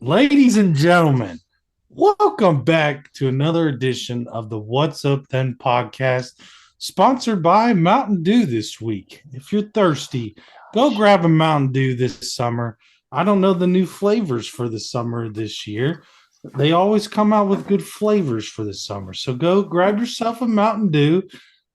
Ladies and gentlemen, welcome back to another edition of the What's Up Then podcast, sponsored by Mountain Dew this week. If you're thirsty, go grab a Mountain Dew this summer. I don't know the new flavors for the summer this year. They always come out with good flavors for the summer. So go grab yourself a Mountain Dew,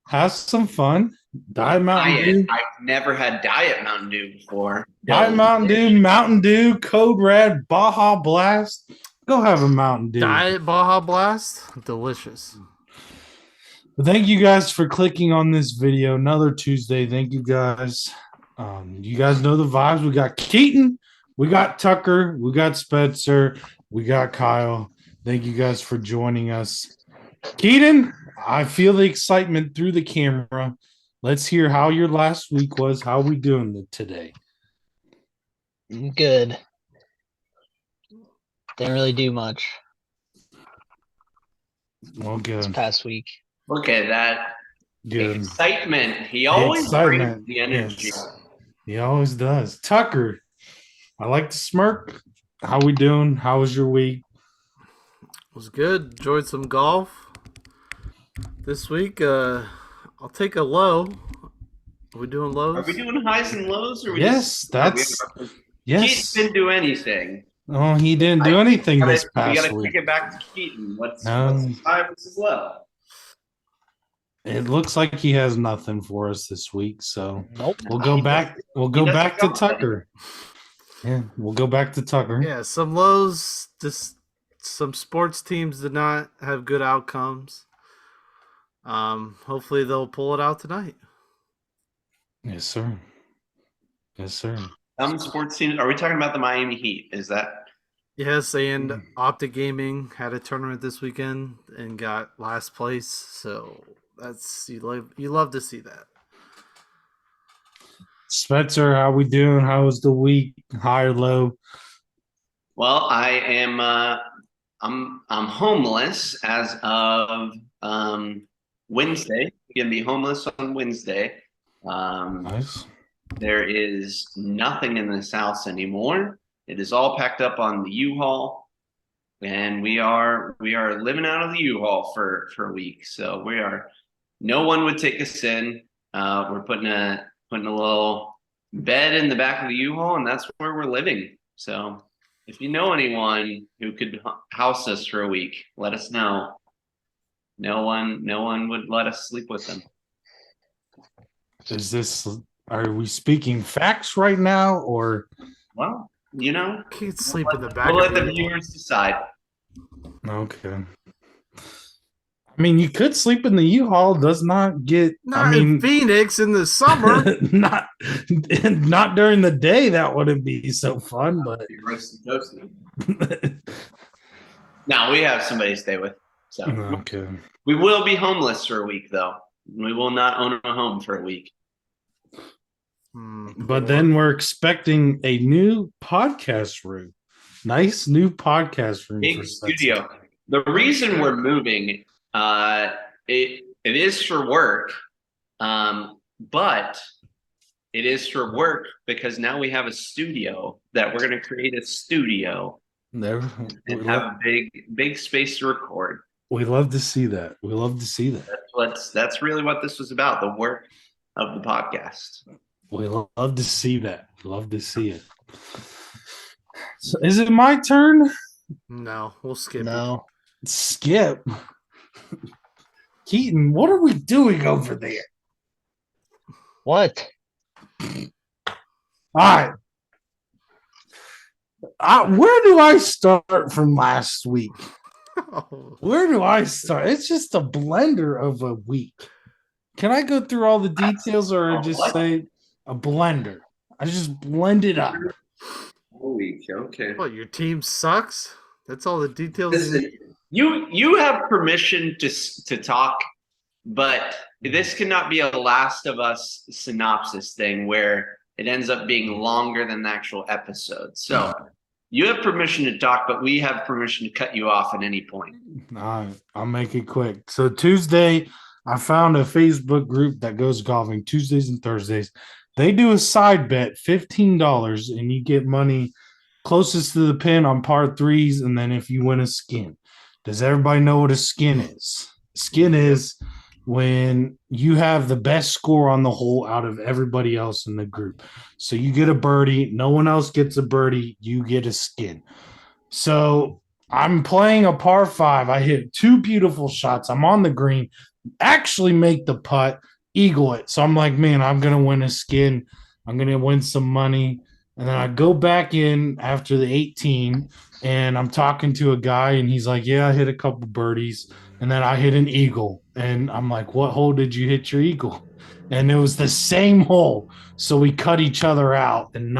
have some fun. Diet Mountain Diet. Dew, I've never had Diet Mountain Dew before. Diet Mountain Dew, Mountain Dew, Code Red, Baja Blast. Go have a Mountain Dew. Diet Baja Blast, delicious. Thank you guys for clicking on this video. Another Tuesday. Thank you guys. You guys know the vibes. We got Keaton, we got Tucker, we got Spencer, we got Kyle. Thank you guys for joining us. Keaton, I feel the excitement through the camera. Let's hear how your last week was. How are we doing today? Good. Didn't really do much Well, this good. past week. Look at that Good. excitement. He always brings the energy. Yes. He always does. Tucker, I like to smirk. How we doing? How was your week? Was good. Enjoyed some golf this week. I'll take a low. Are we doing lows? Are we doing highs and lows? Or we Yes, that's yes. Keaton didn't do anything. Oh, he didn't do anything this We past got to week. kick it back to Keaton. What's No. his high? What's his low? It looks like he has nothing for us this week, so Nope. we'll go back. We'll go doesn't back to go. Tucker. Yeah, we'll go back to Tucker. Yeah, some lows. Just some sports teams did not have good outcomes. Hopefully they'll pull it out tonight. Yes, sir. Yes, sir. Some sports teams. Are we talking about the Miami Heat? Is that? Yes, and Optic Gaming had a tournament this weekend and got last place. So that's you love to see that. Spencer, how we doing? How was the week? High or low? Well, I am. I'm homeless as of Wednesday. Gonna be homeless on Wednesday. Nice. There is nothing in this house anymore. It is all packed up on the U-Haul, and we are living out of the U-Haul for a week. So we are. No one would take us in. We're putting a little bed in the back of the U-Haul, and that's where we're living. So if you know anyone who could house us for a week, let us know. No one would let us sleep with them. Is this? Are we speaking facts right now, or Well, you know, Can't sleep in the back. we'll let of the the viewers decide. okay? I mean, you could sleep in the U-Haul. Does not get. Not I mean, in Phoenix in the summer. not during the day. That wouldn't be so fun. But You're roasting toasty. No, we have somebody to stay with. So okay. we will be homeless for a week, though. We will not own a home for a week. But then we're expecting a new podcast room. Nice new podcast room. Big for Spencer. studio. The reason we're moving, it is for work, but it is for work because now we have a studio that we're going to create a studio There, and have a big space to record. we love to see that. We love to see that. That's really what this was about, the work of the podcast. We love to see that. Love to see it. So is it my turn? No, we'll skip it. No. Skip. Keaton, what are we doing over there? What? All right. Where do I start from last week? Where do I start? It's just a blender of a week. Can I go through all the details or just say a blender? I just blend it up. Holy, okay. What, your team sucks? That's all the details. Listen, you have permission to talk, but this cannot be a Last of Us synopsis thing where it ends up being longer than the actual episode. So you have permission to talk, but we have permission to cut you off at any point. All right, I'll make it quick. So Tuesday, I found a Facebook group that goes golfing Tuesdays and Thursdays. They do a side bet, $15, and you get money closest to the pin on par threes, and then if you win a skin. Does everybody know what a skin is? Skin is when you have the best score on the hole out of everybody else in the group. So you get a birdie, no one else gets a birdie, you get a skin. So I'm playing a par 5. I hit 2 beautiful shots. I'm on the green, actually make the putt, eagle it. So I'm like, man, I'm going to win a skin. I'm going to win some money. And then I go back in after the 18, and I'm talking to a guy, and he's like, yeah, I hit a couple birdies. And then I hit an eagle. And I'm like, what hole did you hit your eagle? And it was the same hole. So we cut each other out, and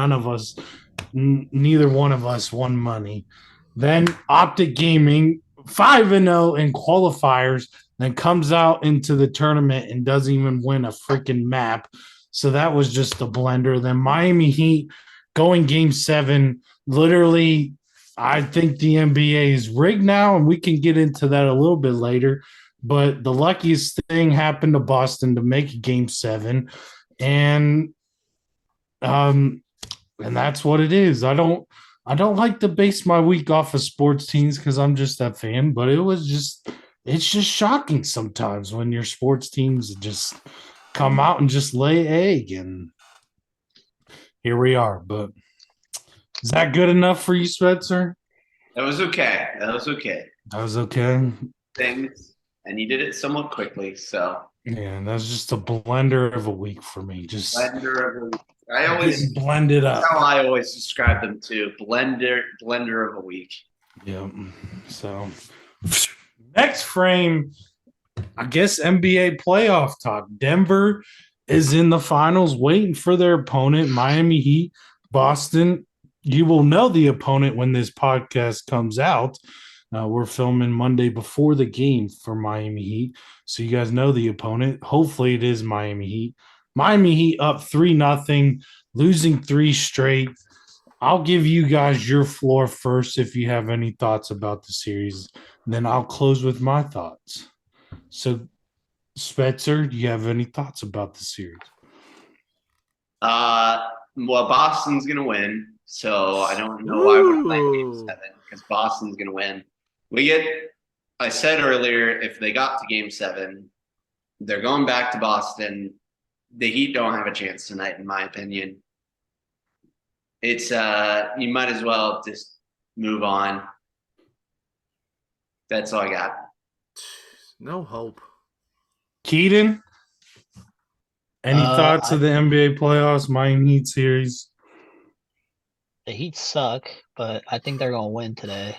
neither one of us won money. Then Optic Gaming, 5-0 in qualifiers, then comes out into the tournament and doesn't even win a freaking map. So that was just a blender. Then Miami Heat going game 7. Literally, I think the NBA is rigged now, and we can get into that a little bit later. But the luckiest thing happened to Boston to make game 7. And that's what it is. I don't like to base my week off of sports teams because I'm just a fan, but it's just shocking sometimes when your sports teams just come out and just lay egg, and here we are. But is that good enough for you, Spencer? That was okay. That was okay. Things, and you did it somewhat quickly. So yeah, that's just a blender of a week for me. Just blender of a week. I always blend it up. That's how I always describe them too. Blender of a week. Yeah. So next frame, I guess NBA playoff talk. Denver is in the finals waiting for their opponent, Miami Heat. Boston, you will know the opponent when this podcast comes out. We're filming Monday before the game for Miami Heat. So you guys know the opponent. Hopefully it is Miami Heat. Miami Heat up 3-0, losing 3 straight. I'll give you guys your floor first if you have any thoughts about the series. And then I'll close with my thoughts. So, Spencer, do you have any thoughts about the series? Well, Boston's going to win. So I don't know why we're playing game 7 because Boston's going to win. I said earlier, if they got to game 7, they're going back to Boston. The Heat don't have a chance tonight, in my opinion. It's you might as well just move on. That's all I got. No hope. Keaton, any thoughts of the NBA playoffs, Miami Heat series? The Heat suck, but I think they're going to win today.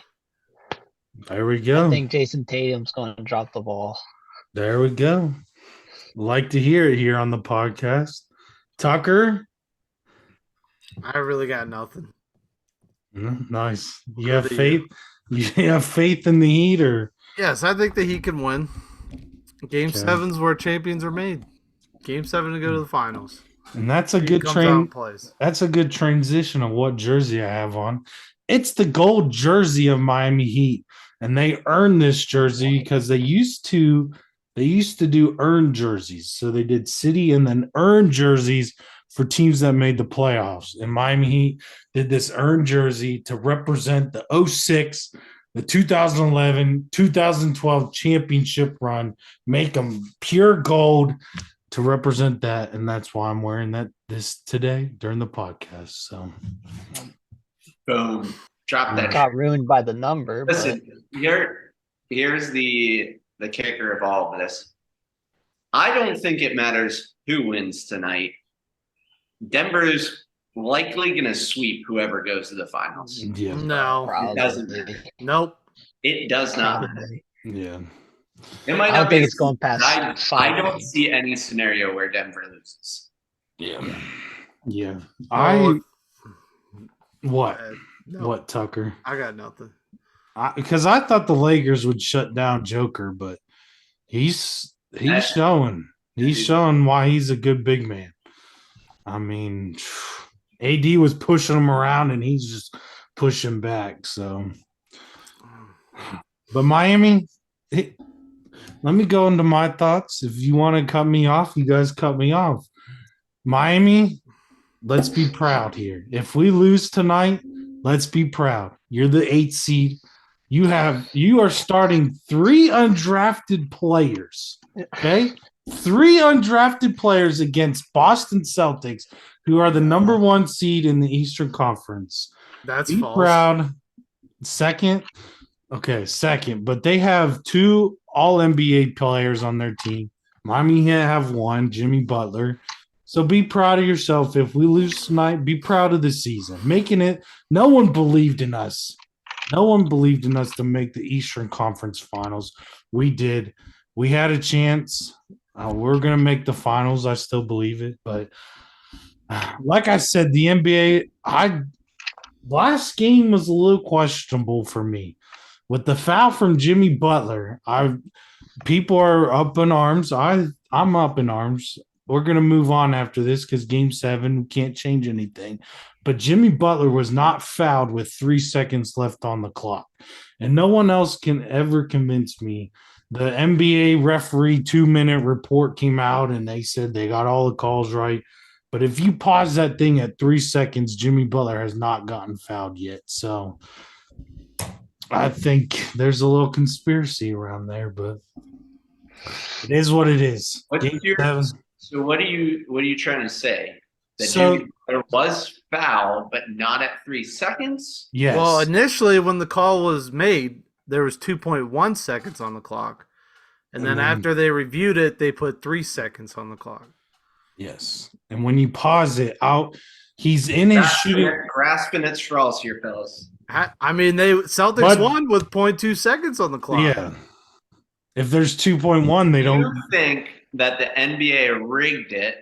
There we go. I think Jason Tatum's going to drop the ball. There we go. Like to hear it here on the podcast. Tucker? I really got nothing. Nice. You have faith? You have faith in the Heat, or? Yes, I think the Heat can win. Game 7's where champions are made. Game 7 to go to the finals. And that's a good That's a good transition of what jersey I have on. It's the gold jersey of Miami Heat, and they earned this jersey because they used to do earned jerseys. So they did city and then earned jerseys for teams that made the playoffs. And Miami Heat did this earned jersey to represent the 06, the 2011, 2012 championship run, make them pure gold to represent that. And that's why I'm wearing this today during the podcast. So boom. Drop that. Got ruined by the number. Listen, here's the kicker of all of this. I don't think it matters who wins tonight. Denver's likely going to sweep whoever goes to the finals. Yeah. No. It doesn't matter. Nope. It does not matter. Yeah. It might I not don't think be. it's going past I don't see any scenario where Denver loses. Yeah. Yeah. What? No. What, Tucker? I got nothing. Because I thought the Lakers would shut down Joker, but he's showing why he's a good big man. I mean, AD was pushing him around, and he's just pushing back. So, but Miami, let me go into my thoughts. If you want to cut me off, you guys cut me off. Miami, let's be proud here. If we lose tonight, Let's be proud. You're the 8th seed. You are starting 3 undrafted players. Okay? 3 undrafted players against Boston Celtics, who are the number 1 seed in the Eastern Conference. That's Be false. proud. Second. Okay, second. But they have 2 all NBA players on their team. Miami Heat have 1, Jimmy Butler. So be proud of yourself. If we lose tonight, be proud of the season. Making it, no one believed in us. No one believed in us to make the Eastern Conference Finals. We did. We had a chance. We're going to make the finals. I still believe it. But like I said, the NBA, last game was a little questionable for me. With the foul from Jimmy Butler, people are up in arms. I'm up in arms. We're going to move on after this because game 7, we can't change anything. But Jimmy Butler was not fouled with 3 seconds left on the clock. And no one else can ever convince me. The NBA referee 2-minute report came out and they said they got all the calls right. But if you pause that thing at 3 seconds, Jimmy Butler has not gotten fouled yet. So I think there's a little conspiracy around there, but it is what it is. So what are you trying to say? That So- Jimmy Butler was fouled, but not at 3 seconds? Yes. Well, initially when the call was made, there was 2.1 seconds on the clock. And then after they reviewed it, they put 3 seconds on the clock. Yes. And when you pause it out, he's in his shooting. Grasping at straws here, fellas. I mean, Celtics But- won with 0.2 seconds on the clock. Yeah. If there's 2.1, they Do don't. you think that the NBA rigged it,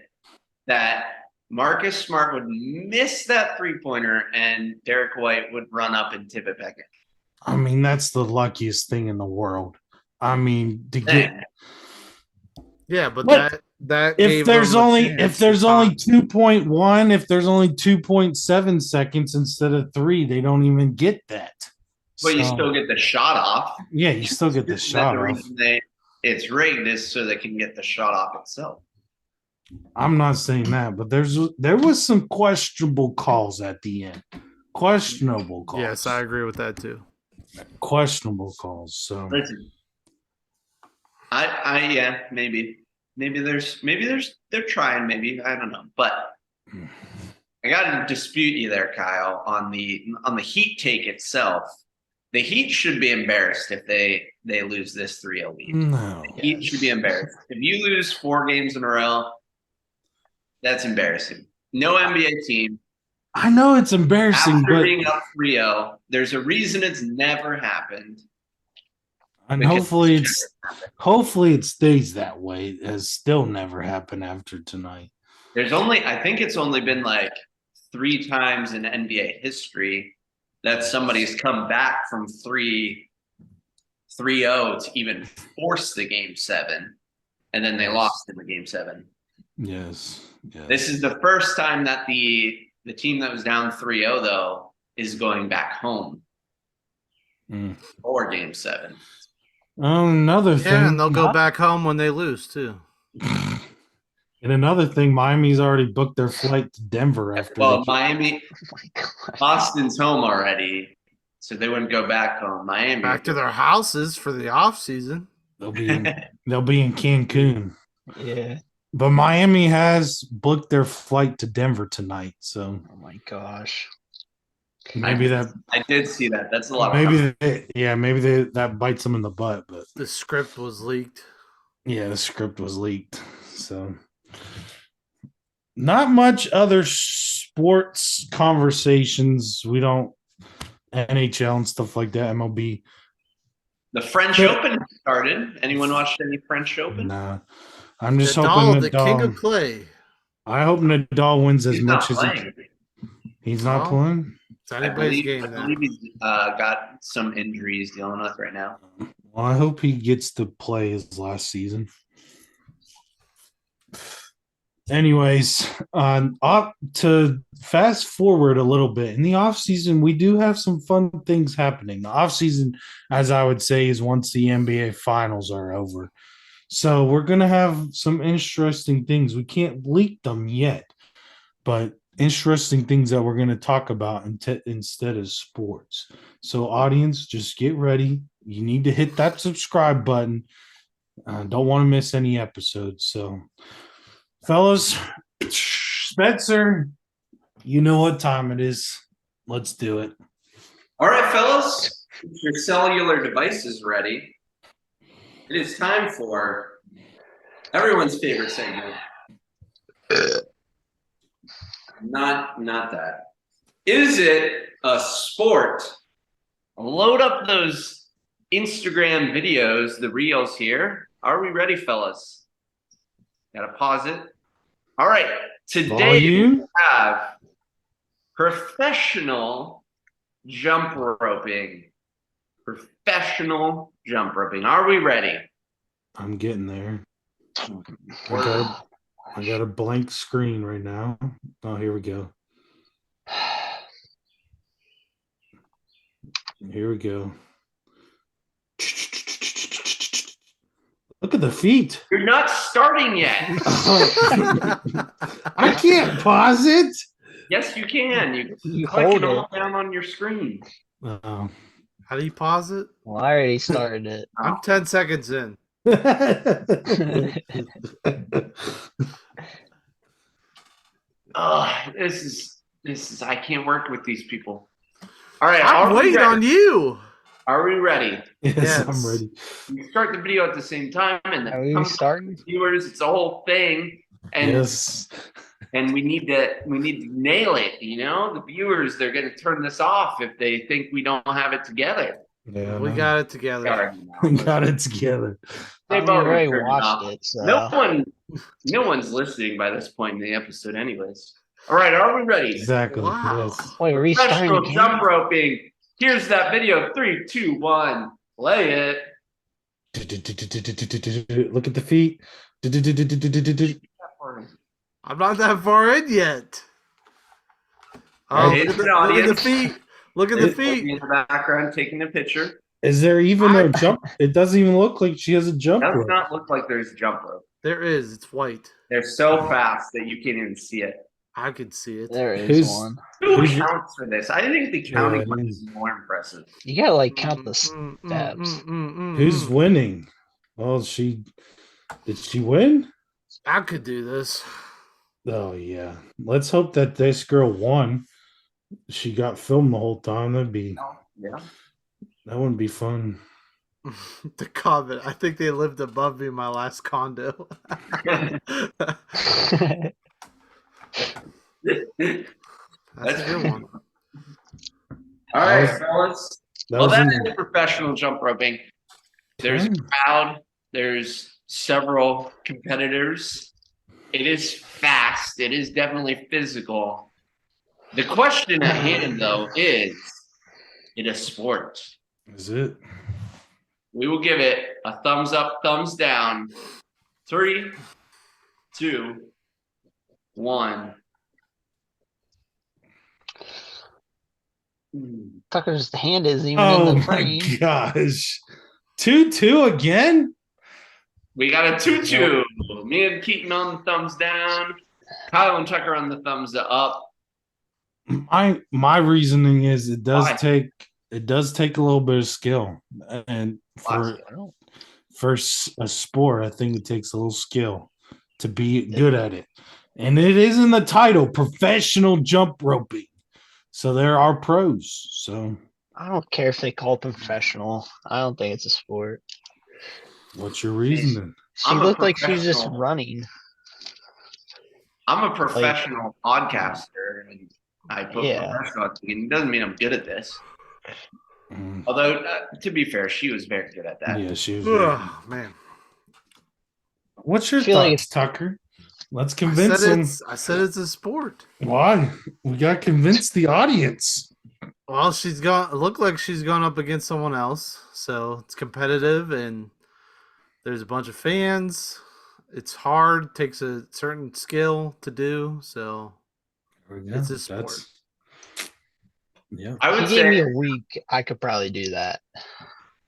that Marcus Smart would miss that 3-pointer and Derek White would run up and tip it back in? I mean, that's the luckiest thing in the world. I mean, to get Man, Yeah, but What? that if gave there's them a only chance if there's to only top. 2.1, if there's only 2.7 seconds instead of 3, they don't even get that. but you So, still get the shot off. yeah, you still get the Isn't that shot the off. reason it's rigged is so they can get the shot off itself. I'm not saying that, but there was some questionable calls at the end. Questionable calls. Yes, I agree with that too. Questionable calls. So Listen, yeah, maybe they're trying, maybe I don't know, but I got to dispute you there, Kyle, on the Heat take itself. The Heat should be embarrassed if they lose this 3-0 lead. no. The Heat should be embarrassed. If you lose 4 games in a row, that's embarrassing. No NBA team I know it's embarrassing, after but being up 3-0, there's a reason it's never happened. and because hopefully it stays that way. It has still never happened after tonight. I think it's only been like 3 times in NBA history that somebody's come back from 3-0 to even force the game 7, and then they lost in the game 7. Yes. This is the first time that the team that was down 3-0 though is going back home for game 7. Another thing. Yeah, and they'll go back home when they lose too. And another thing, Miami's already booked their flight to Denver after. Well, they- Miami, Oh my God. Boston's home already, so they wouldn't go back home. Miami Back to their houses for the off season. they'll be in Cancun. Yeah. But Miami has booked their flight to Denver tonight, so Oh my gosh. maybe that I did see that. That's a lot. maybe that bites them in the butt. But The script was leaked. yeah, the script was leaked, so not much other sports conversations. We don't NHL and stuff like that. MLB. The French Yeah. Open started. Anyone watched any French Open? Nah, I'm just Nadal, hoping the king of Nadal. clay. I hope Nadal wins as He's not much as playing. he's not No. playing. It's anybody's game I now. believe he's got some injuries dealing with right now. Well, I hope he gets to play his last season. Anyways, up to fast forward a little bit in the off season, we do have some fun things happening. The off season, as I would say, is once the NBA finals are over. So we're gonna have some interesting things. We can't leak them yet, but interesting things that we're going to talk about instead of sports. So, audience, just get ready. You need to hit that subscribe button. Don't want to miss any episodes. So, fellas, Spencer, you know what time it is. Let's do it. All right, fellas, if your cellular device is ready, it is time for everyone's favorite segment. Not that. Is it a sport? Load up those Instagram videos, the reels here. Are we ready, fellas? Gotta pause it. All right. Today Volume. we have professional jump roping. Professional jump roping. Are we ready? I'm getting there. I got a blank screen right now. Oh, here we go. Here we go. Look at the feet. You're not starting yet. I can't pause it. Yes, you can. You click hold it it. all down on your screen. Oh. How do you pause it? Well, I already started it. I'm 10 seconds in. This is. I can't work with these people. All right, I'm waiting on you. Are we ready? Yes, Yes. I'm ready. We start the video at the same time, and Are then we starting? viewers. It's a whole thing, and Yes. and we need to nail it. You know, the viewers, they're going to turn this off if they think we don't have it together. Yeah, We no. got it together. We got it together. They've I already turned it watched off. it. So. No one's listening by this point in the episode, anyways. All right, are we ready? Exactly. Wow. Yes. Wait, restarting Professional again? jump roping. Here's that video. 3, 2, 1. Play it. Look at the feet. I'm not that far in yet. Oh, Hey, look at it's the, an look at the audience. feet. Look at the In feet. the background, taking a picture. Is there even a jump? It doesn't even look like she has a jump Does rope. not look like there's jump rope. There is. It's white. They're so fast that you can't even see it. I can see it. There is Who's- one. Who Who's- counts for this? I think the counting Yeah, one it is more impressive. You gotta like count the Mm, mm, steps. Who's winning? Well, did she win? I could do this. Oh yeah. Let's hope that this girl won. She got filmed the whole time. Yeah. That wouldn't be fun. The comment. I think they lived above me in my last condo. That's a good one. All right, fellas. That Well, was that in- is professional jump roping. There's a Okay. crowd. There's several competitors. It is fast. It is definitely physical. The question at hand, though, is it a sport? Is it? We will give it a thumbs up, thumbs down. 3, 2, 1. Tucker's hand isn't even Oh in the my frame. gosh. 2-2 again? We got a 2-2. Me and Keaton on the thumbs down. Kyle and Tucker on the thumbs up. My reasoning is it does Why? take a little bit of skill, and for a sport, I think it takes a little skill to be good at it. And it is in the title, professional jump roping. So there are pros. So I don't care if they call it professional. I don't think it's a sport. what's your reasoning? She I'm a looked like she was just professional. running. I'm a professional podcaster, and I put Yeah. professional. It doesn't mean I'm good at this. Mm, Although, to be fair, she was very good at that. yeah, she was. Oh, man. What's your I feel like thoughts, Tucker? Let's I convince said, them. it's a sport. Why? We got to convince the audience. Well, she's gone. It looked like she's gone up against someone else, so it's competitive, and there's a bunch of fans. It's hard, takes a certain skill to do, so it's a sport. Yeah. I If would you gave me say, a week, I could probably do that.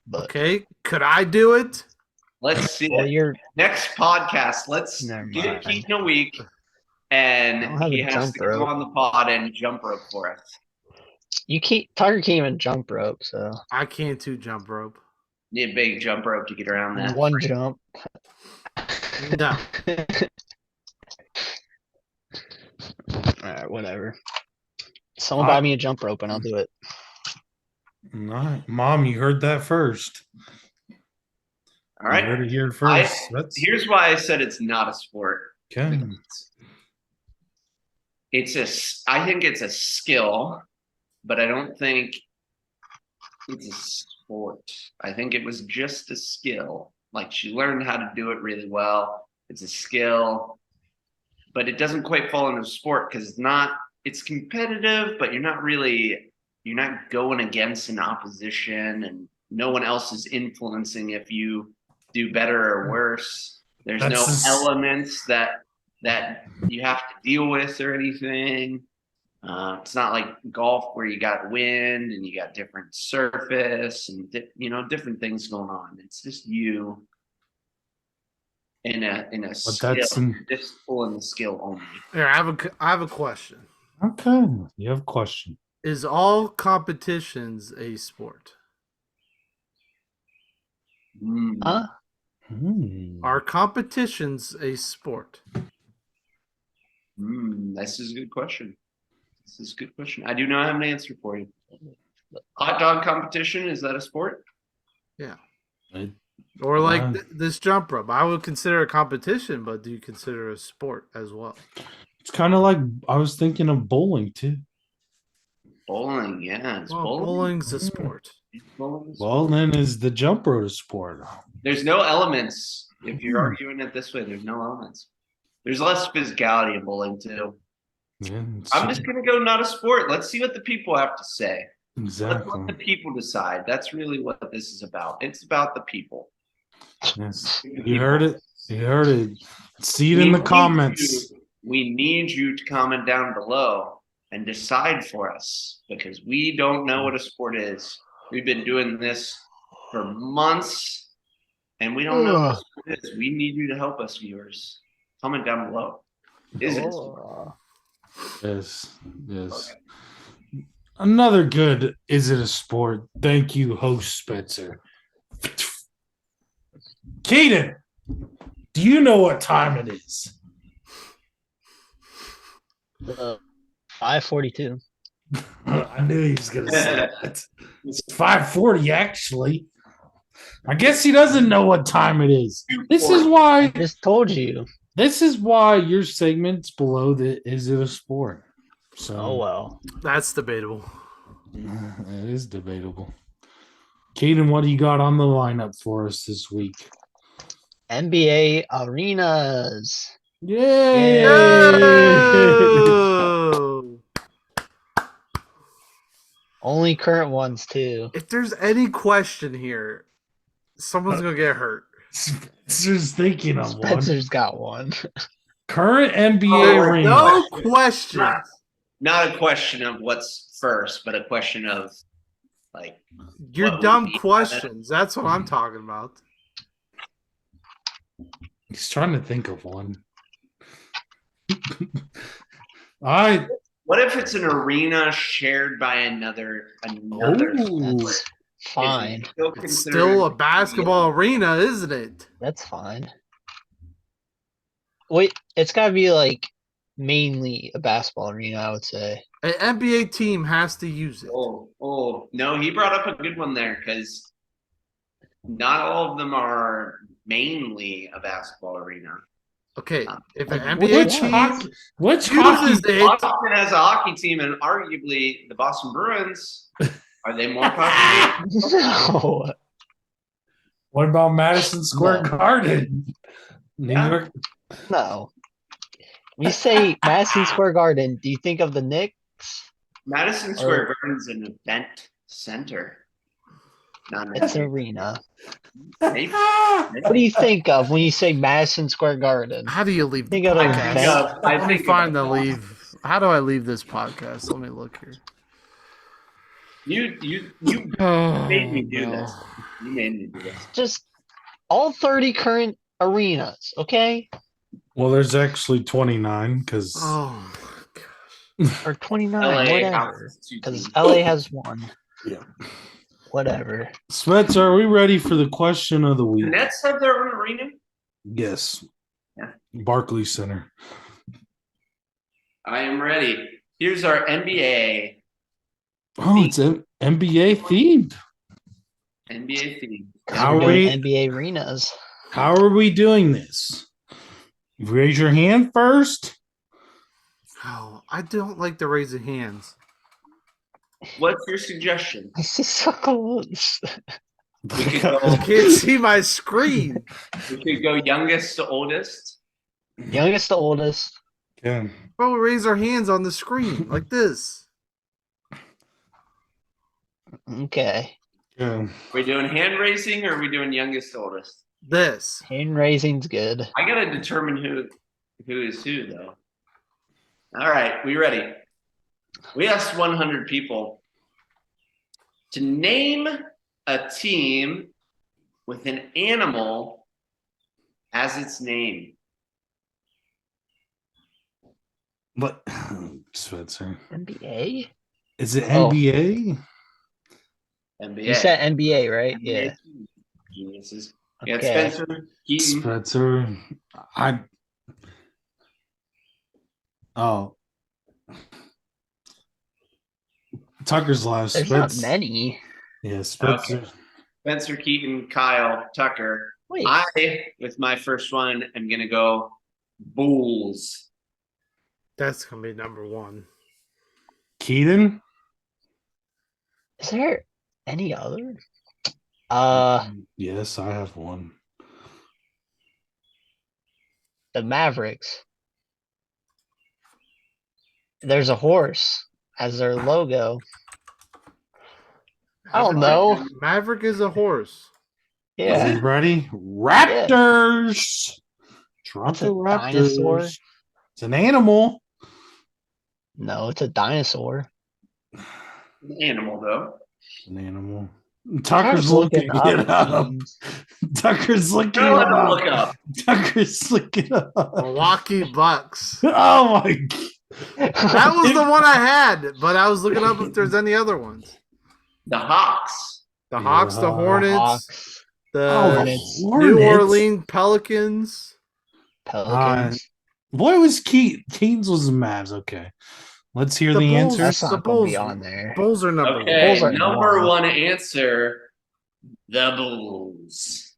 But Okay, could I do it? let's see well, it. you're Next podcast. Let's Never get mind. Keaton a week. I and don't have he a has jump to go rope. on the pod and jump rope for us. Tucker can't even jump rope, so I can't too jump rope. Need a big jump rope to get around that. one jump. No. Alright, whatever. Someone buy me a jump rope and I'll do it. Mom, you heard that first. All right. You heard it here first. Here's why I said it's not a sport. Okay. I think it's a skill, but I don't think it's a sport. I think it was just a skill. Like she learned how to do it really well. It's a skill, but it doesn't quite fall into sport because it's competitive, but you're not going against an opposition and no one else is influencing if you do better or worse. There's no elements that you have to deal with or anything. It's not like golf where you got wind and you got different surface and different things going on. It's just you in a skill, just pulling the skill only. Here, I have a question. Okay. You have a question. Is all competitions a sport? Huh? Are competitions a sport? This is a good question. I do not have an answer for you. Hot dog competition, is that a sport? Yeah. Or like Yeah. this jump rope. I would consider a competition, but do you consider it a sport as well? It's kind of like I was thinking of bowling too. Bowling, yeah. It's Well, bowling. bowling's a sport. Well, then is the jump rope a sport? There's no elements. If you're arguing it this way, there's no elements. There's less physicality in bowling too. Yeah, I'm just gonna go not a sport. Let's see what the people have to say. Let's exactly. let the people decide. That's really what this is about. It's about the people. Yes. You heard it. You heard it. See it in the comments. We need you to comment down below and decide for us because we don't know what a sport is. We've been doing this for months and we don't know what a sport is. We need you to help us, viewers. Comment down below. Is it a sport? Yes. Yes. Another good. Is it a sport? Thank you, host Spencer. Kaden, do you know what time it is? 5:42. I knew he was going to say that. It's 5:40, actually. I guess he doesn't know what time it is. This is I why. just told you. This is why your segment's below the. Is it a sport? So. Oh well. That's debatable. It is debatable. Kaden, what do you got on the lineup for us this week? NBA arenas. Yay! Oh! Only current ones too. If there's any question here, someone's gonna get hurt. Spencer's thinking of one. Spencer's got one. Current NBA arena. No question. Not a question of what's first, but a question of like Your what dumb would be- questions. That's what I'm talking about. He's trying to think of one. All right. What if it's an arena shared by another? Ooh. That's fine. It's still a basketball arena, isn't it? That's fine. Wait, it's gotta be like mainly a basketball arena, I would say. An NBA team has to use it. Oh, no, he brought up a good one there because not all of them are mainly a basketball arena. Okay, if an Like, NBA Which team hockey? Which uses hockey? it, Boston has a hockey team, and arguably the Boston Bruins are they more popular? No. What about Madison Square No. Garden? New Yeah. York. No. When you say Madison Square Garden, do you think of the Knicks? Madison Square Garden's an event center. Not It's an an arena. maybe. What do you think of when you say Madison Square Garden? how do you leave the Think of an podcast? event. I Let me think find the of- leave. How do I leave this podcast? Let me look here. You Oh, made me do no. this. You made me do this. Just all 30 current arenas, okay? Well, there's actually 29 because Oh my gosh. Or 29, LA whatever. houses two Because teams. LA has one. Yeah. Whatever. Spencer, are we ready for the question of the The week? Nets have their own arena. Yes. Yeah. Barclays Center. I am ready. Here's our NBA. Oh, it's NBA themed. NBA theme. How We're are doing we? NBA arenas. How are we doing this? Raise your hand first. Oh, I don't like to raise the hands. What's your suggestion? This is so close. We could go. I can't see my screen. We could go youngest to oldest. Youngest to oldest. Okay. Bro, we raise our hands on the screen like this. Okay. Yeah. Are we doing hand raising or are we doing youngest to oldest? This. Hand raising's good. I gotta determine who is who though. All right, we ready? We asked 100 people to name a team with an animal as its name. But Spencer, NBA? is it Oh. NBA? NBA. You said NBA, right? NBA Yeah. team. Geniuses. Yeah, Okay. Spencer, Keaton. Spencer, oh, Tucker's last. There's not many. Yeah, Spencer. Spencer, Keaton, Kyle, Tucker. Wait. I, with my first one, am gonna go Bulls. That's gonna be number one. Keaton. Is there any other? Yes, I have one. The Mavericks. There's a horse as their logo. I don't know. Maverick is a horse. Are Yeah. we ready? Raptors. That's a Toronto Raptors. dinosaur. It's an animal. No, it's a dinosaur. An animal, though. An animal. Tucker's Tucker's looking it up. teams. Tucker's looking Go it ahead and up. look up. Tucker's looking it up. Milwaukee Bucks. Oh my god. That was the one I had, but I was looking up if there's any other ones. The Hawks. The Hawks, the Yeah. Hornets, Hawks, the Oh, Hornets. New Hornets. Orleans Pelicans. Pelicans. Boy, was Keaton's was the Mavs. Okay. Let's hear the, Bulls. answers. That's The not going to be Bulls. on there. Bulls are number Okay, Bulls are number one. one answer. The Bulls.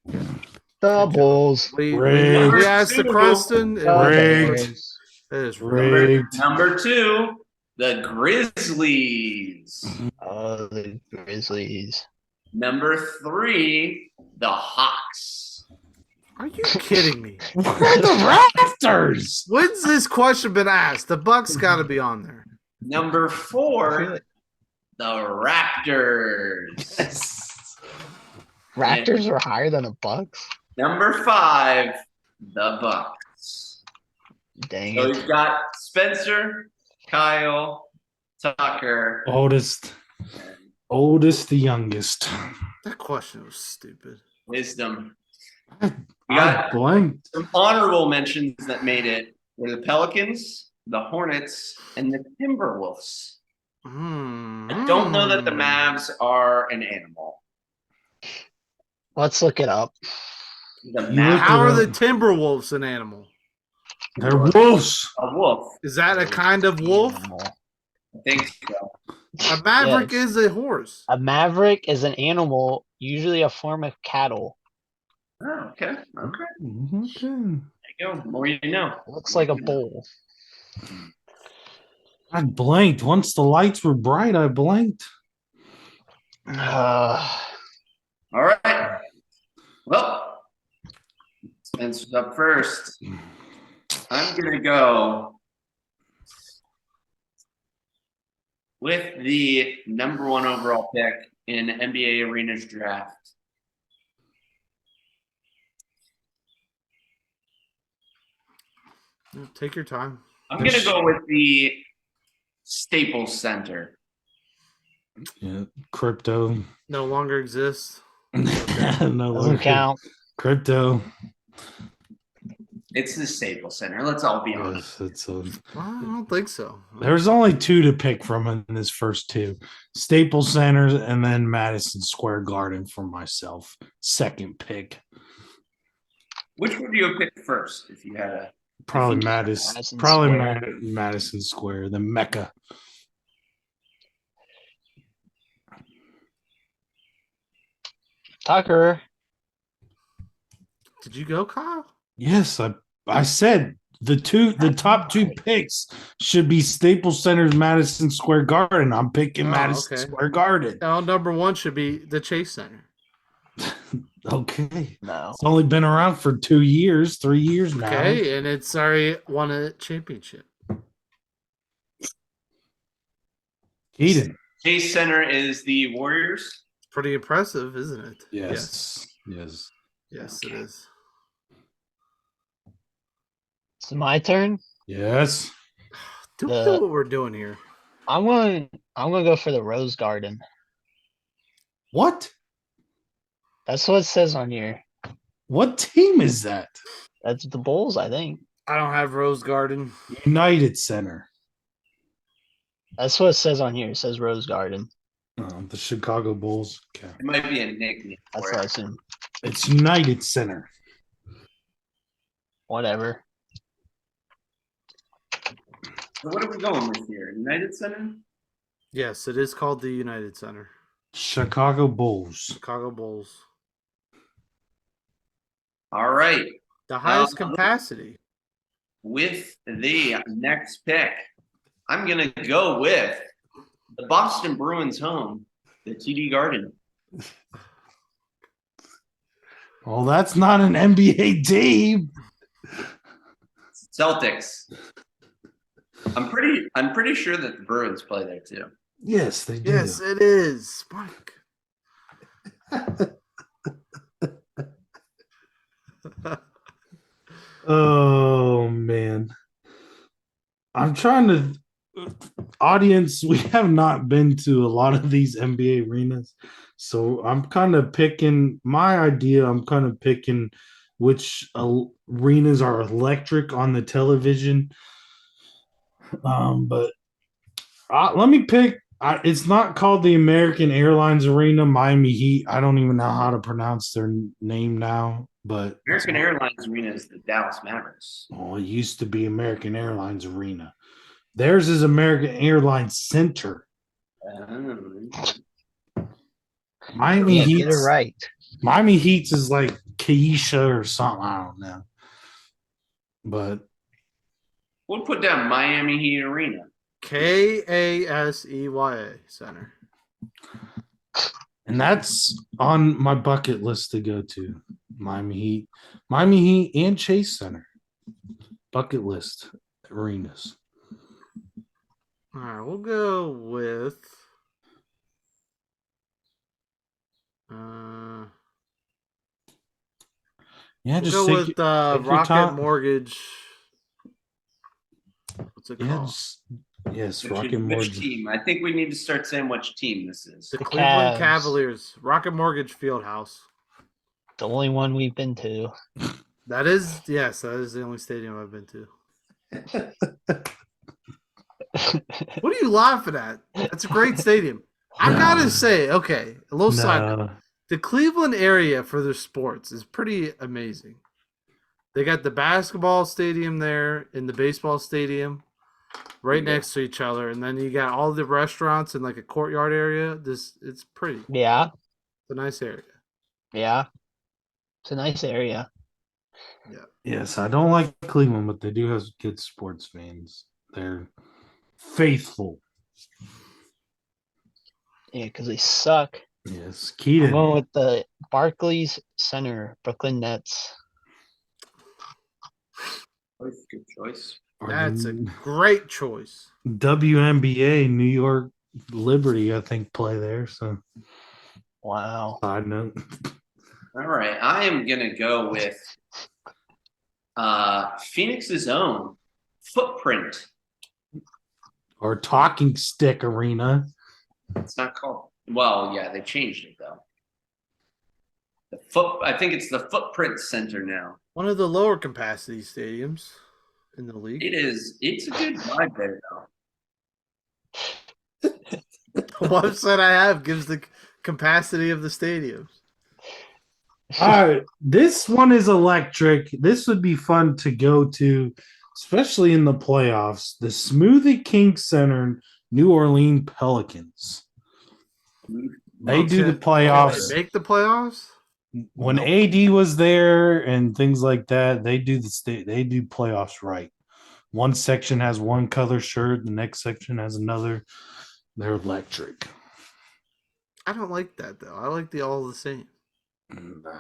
The Bulls. one. Rigged. We asked the question. It was Rigged. Bulls. It is rigged. Rigged. Number two, the Grizzlies. Oh, the Grizzlies. Number three, the Hawks. Are you kidding me? Where are the Raptors? When's this question been asked? The Bucks got to be on there. Number I feel four, like the Raptors. Raptors are higher than the Bucks. Number five, the Bucks. Dang So it. we've got Spencer, Kyle, Tucker. Oldest to youngest. That question was stupid. Wisdom. I We got blanked. some honorable mentions that made it were the Pelicans, the Hornets, and the Timberwolves. I don't know that the Mavs are an animal. Let's look it up. The You Mavs look How are it the up. Timberwolves an animal? They're wolves. a wolf. Is that a kind of wolf? Animal. I think so. A maverick Yes. is a horse. A maverick is an animal, usually a form of cattle. Oh, okay. Okay. Okay. There you go. More you know. Looks like a bull. I blanked. Once the lights were bright, I blanked. All right. Well, Spencer's up first. I'm going to go with the number one overall pick in NBA Arenas draft. Take your time. I'm going to go with the Staples Center. Yeah, crypto. No longer exists. No Doesn't longer. count. Crypto. It's the Staples Center. Let's all be honest. Yes, it's a. Well, I don't think so. There's only two to pick from in this first two: Staples Center and then Madison Square Garden for myself. Second pick, Which would you have picked first if you had a? probably think Madison. Madison Probably Square. Madison Square, the Mecca. Tucker. Did you go, Kyle? Yes, I said the top two picks should be Staples Center's Madison Square Garden. I'm picking Oh, Madison okay. Square Garden. Now, number one should be the Chase Center. Okay. No. It's only been around for 2 years, 3 years now. Okay, and it's already won a championship. Eden. Chase Center is the Warriors. Pretty impressive, isn't it? Yes. Yes. Yes, it is. It's my turn. Yes. Do we know what we're doing here? I'm gonna go for the Rose Garden. What? That's what it says on here. What team is that? That's the Bulls, I think. I don't have Rose Garden. United Center. That's what it says on here. It says Rose Garden. The Chicago Bulls. Okay. It might be a nickname. That's for what I it. assume. It's United Center. Whatever. So what are we going with here? United Center? Yes, it is called the United Center. Chicago Bulls. Chicago Bulls. All right. The highest capacity. With the next pick, I'm going to go with the Boston Bruins home, the TD Garden. Well, that's not an NBA team. Celtics. I'm pretty sure that the Bruins play there too. Yes, they do. Yes, it is. Mike. Oh man. I'm trying to audience, we have not been to a lot of these NBA arenas. So I'm kind of picking which arenas are electric on the television. But let me pick. It's not called the American Airlines Arena, Miami Heat. I don't even know how to pronounce their name now, but American Airlines Arena is the Dallas Mavericks. oh, it used to be American Airlines Arena. Theirs is American Airlines Center. Miami Yeah, Heat. get it right. Miami Heat's is like Keisha or something. I don't know. But We'll put down Miami Heat Arena. KASEYA Center. and that's on my bucket list to go to. Miami Heat and Chase Center. Bucket list arenas. All right, we'll go with Yeah, we'll just go take, with take your Rocket time. Mortgage. What's it Yeah, called? yes, Which Rocket Mortgage. team? I think we need to start saying which team this is. The The Cleveland Cavs. Cavaliers. Rocket Mortgage Fieldhouse. The only one we've been to. That is that is the only stadium I've been to. What are you laughing at? That's a great stadium. I gotta say, okay, a little side note. No. The Cleveland area for their sports is pretty amazing. They got the basketball stadium there and the baseball stadium right next to each other, and then you got all the restaurants in like a courtyard area. It's pretty. Yeah. It's a nice area. Yeah. It's a nice area. Yes, I don't like Cleveland, but they do have good sports fans. They're faithful. Yeah, because they suck. Yes, I'm Keaton. going with the Barclays Center, Brooklyn Nets. Good choice. That's a great choice. WNBA, New York Liberty, I think, play there. So, Wow. side note. All right, I am gonna go with Phoenix's own Footprint. Or Talking Stick Arena. It's not called. Well, yeah, they changed it though. I think it's the Footprint Center now. One of the lower capacity stadiums in the league. It's a good vibe there though. The website I have gives the capacity of the stadiums. All right, this one is electric. This would be fun to go to, especially in the playoffs. The Smoothie King Center, New Orleans Pelicans. They do the Okay. playoffs. They make the playoffs? When AD was there and things like that, they do they do playoffs right. One section has one color shirt, the next section has another. They're electric. I don't like that though. I like the all the same.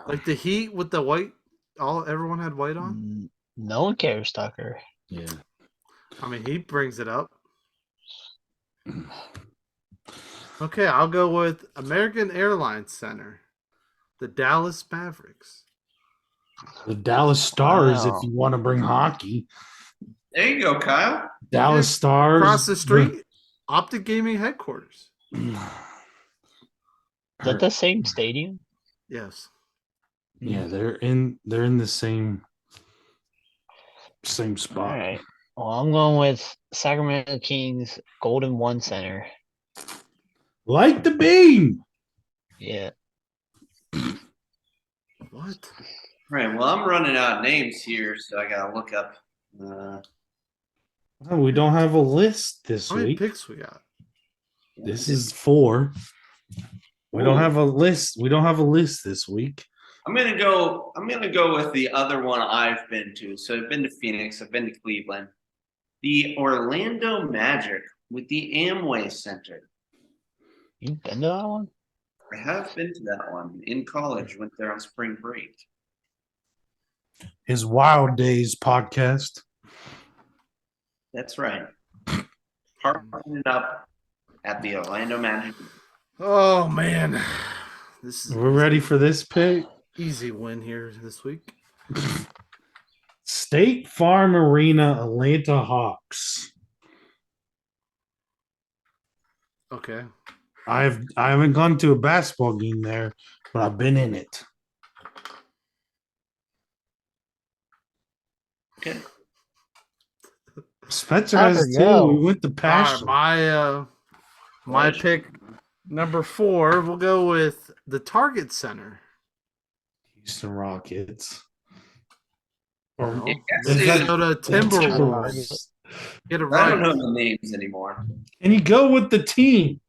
Like the Heat with the white. Everyone had white on. No one cares, Tucker. Yeah. I mean, he brings it up. Okay, I'll go with American Airlines Center, the Dallas Mavericks. The Dallas Stars, Wow. if you want to bring hockey. There you go, Kyle. Dallas Stars. Across the street, Optic Gaming headquarters. Is that the same stadium? Yes. Yeah, they're in the same All spot. right. Well, I'm going with Sacramento Kings Golden One Center. Like the beam. Yeah. What? All right. Well, I'm running out of names here, so I gotta look up. Oh, we don't have a list this How many week. picks we got? This is 4. We don't Ooh. have a list. We don't have a list this week. I'm gonna go with the other one I've been to. So I've been to Phoenix. I've been to Cleveland. The Orlando Magic with the Amway Center. You've been to that one? I have been to that one in college. Went there on spring break. His Wild Days podcast. That's right. Partnered up at the Orlando Magic. Oh man, this is We're ready for this pick. easy win here this week. State Farm Arena, Atlanta Hawks. Okay. I haven't gone to a basketball game there, but I've been in it. Okay. Spencer Tucker, has too. go. We went to All right, Passion. my pick number 4. We'll go with the Target Center. Houston Rockets. Or No, Yes, Minnesota Timberwolves. Timberwolves. Get it I don't know right. the names anymore. And you go with the team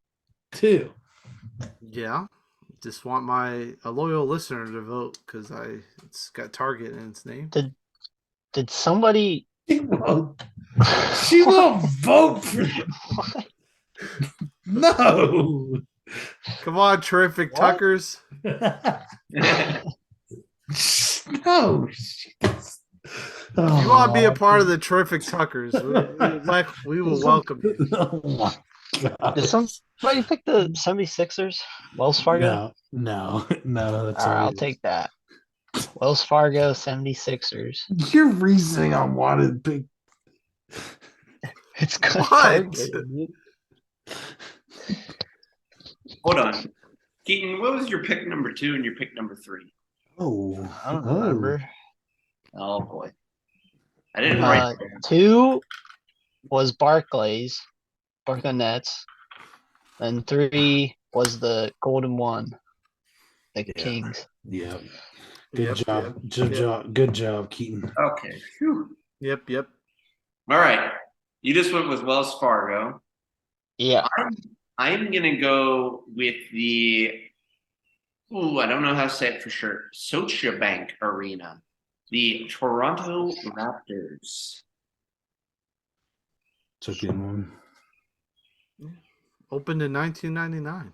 too. Yeah. Just want a loyal listener to vote because it's got Target in its name. Did somebody? She won't vote for them. No. Come on, terrific What? Tuckers. No. If you want to be a part of the terrific Tuckers, we will welcome you. Oh my god. Did somebody pick the 76ers? Wells Fargo? No, that's All right, I'll weird. take that. Wells Fargo 76ers. Your reasoning on wanted big. It's good. What? Hold on. Keaton, what was your pick number 2 and your pick number 3? Oh, I don't remember. Oh boy. I didn't write that. 2 was Barclays Nets. And 3 was the Golden One, the Yeah. Kings. Yeah. Good Yep, job. yep, Good yep. job. Good job, Keaton. Okay. Phew. Yep. All right. You just went with Wells Fargo. Yeah. I'm gonna go with the I don't know how to say it for sure. Scotiabank Arena. The Toronto Raptors. It's a good one. Opened in 1999.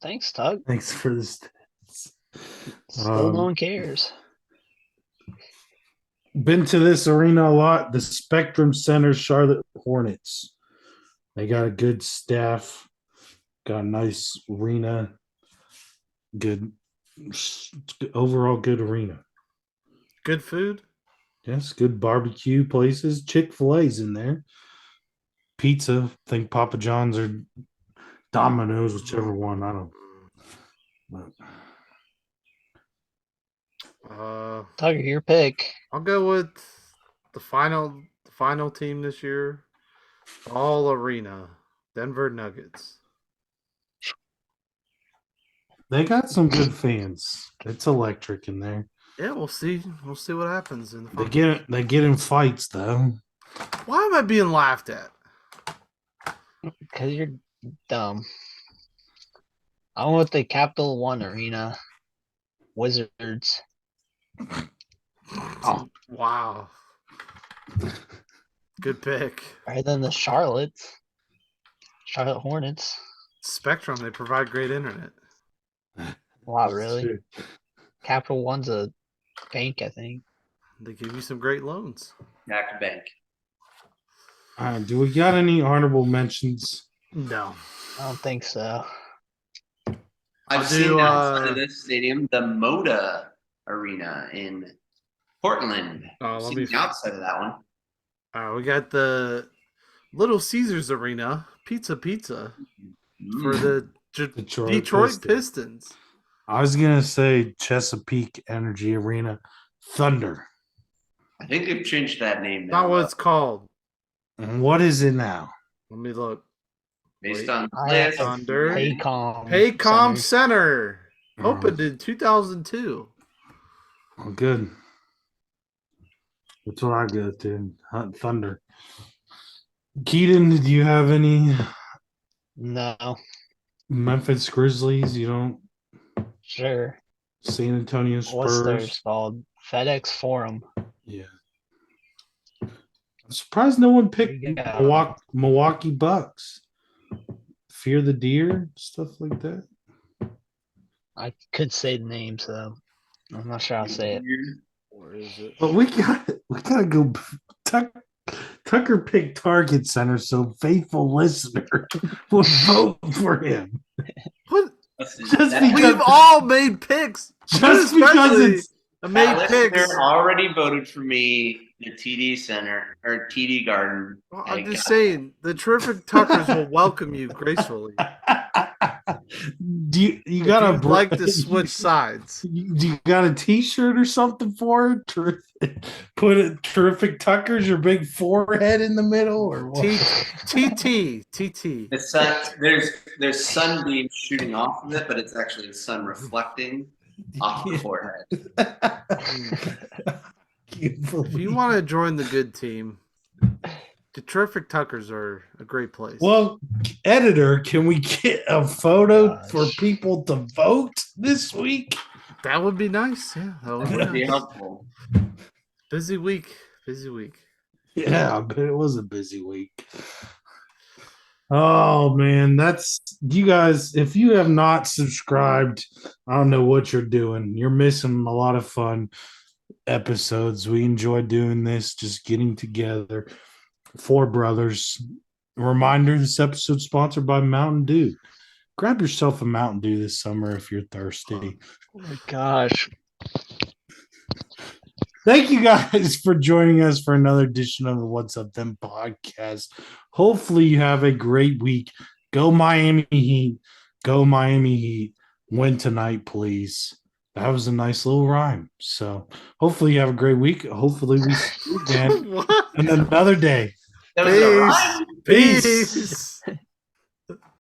Thanks, Tug. Thanks for this. Still no one cares. Been to this arena a lot. The Spectrum Center, Charlotte Hornets. They got a good staff. Got a nice arena. Good overall good arena. Good food. Yes, good barbecue places. Chick-fil-A's in there. Pizza. I think Papa John's or Domino's, whichever one. I don't. Tucker, your pick. I'll go with the final team this year. All Arena, Denver Nuggets. They got some good fans. It's electric in there. Yeah, we'll see. We'll see what happens in the They final. get in fights though. Why am I being laughed at? Because you're dumb. I went with the Capital One Arena. Wizards. Oh, wow. Good pick. Rather than the Charlotte Hornets. Spectrum, they provide great internet. Wow, really? Capital One's a bank, I think. They give you some great loans. Back to bank. Do we got any honorable mentions? No. I don't think so. I've I'll seen do, outside of this stadium the Moda Arena in Portland. I've let seen me- the outside of that one. We got the Little Caesars Arena, Pizza for Mm. the Detroit Pistons. I was gonna say Chesapeake Energy Arena, Thunder. I think they've changed that name now. Not what it's called. And what is it now? Let me look. based Wait. on I list. Thunder. Center. Paycom Center. Opened in 2002. Oh, good. That's what I go to. Hunt Thunder. Keaton, do you have any No, Memphis Grizzlies? You don't sure. San Antonio What's theirs Spurs? called? FedEx Forum. Yeah. I'm surprised no one picked There you go. Milwaukee Bucks. Fear the Deer, stuff like that. I could say the names though. I'm not sure I'll say it. Where is it? But we gotta go. Tucker picked Target Center, so faithful listener would vote for him. What? Just because- We've all made picks. Just because Especially it's I made That picks. listener already voted for me. The TD Center or TD Garden. Well, I I'm just got- saying the terrific Tuckers will welcome you gracefully. do you If got you'd like to switch sides. Do you got a T-shirt or something for it? Put it terrific Tucker's your big forehead in the middle, or what? TT. The sun, there's sunbeams shooting off of it, but it's actually the sun reflecting off the forehead. If you want to join the good team, the terrific Tuckers are a great place. Well, editor, can we get a photo Gosh. for people to vote this week? that would be nice. Yeah, that would That would be be nice. helpful. Busy week. Yeah, I bet it was a busy week. Oh man, that's you guys. If you have not subscribed, I don't know what you're doing. You're missing a lot of fun episodes. We enjoy doing this, just getting together. Four brothers. Reminder: this episode sponsored by Mountain Dew. Grab yourself a Mountain Dew this summer if you're thirsty. Oh my gosh. Thank you guys for joining us for another edition of the What's Up Then podcast. Hopefully you have a great week. Go Miami Heat. Go Miami Heat. Win tonight, please. That was a nice little rhyme. So hopefully you have a great week. Hopefully we see you again What? in another day. That was a Peace. rhyme. Peace. Peace.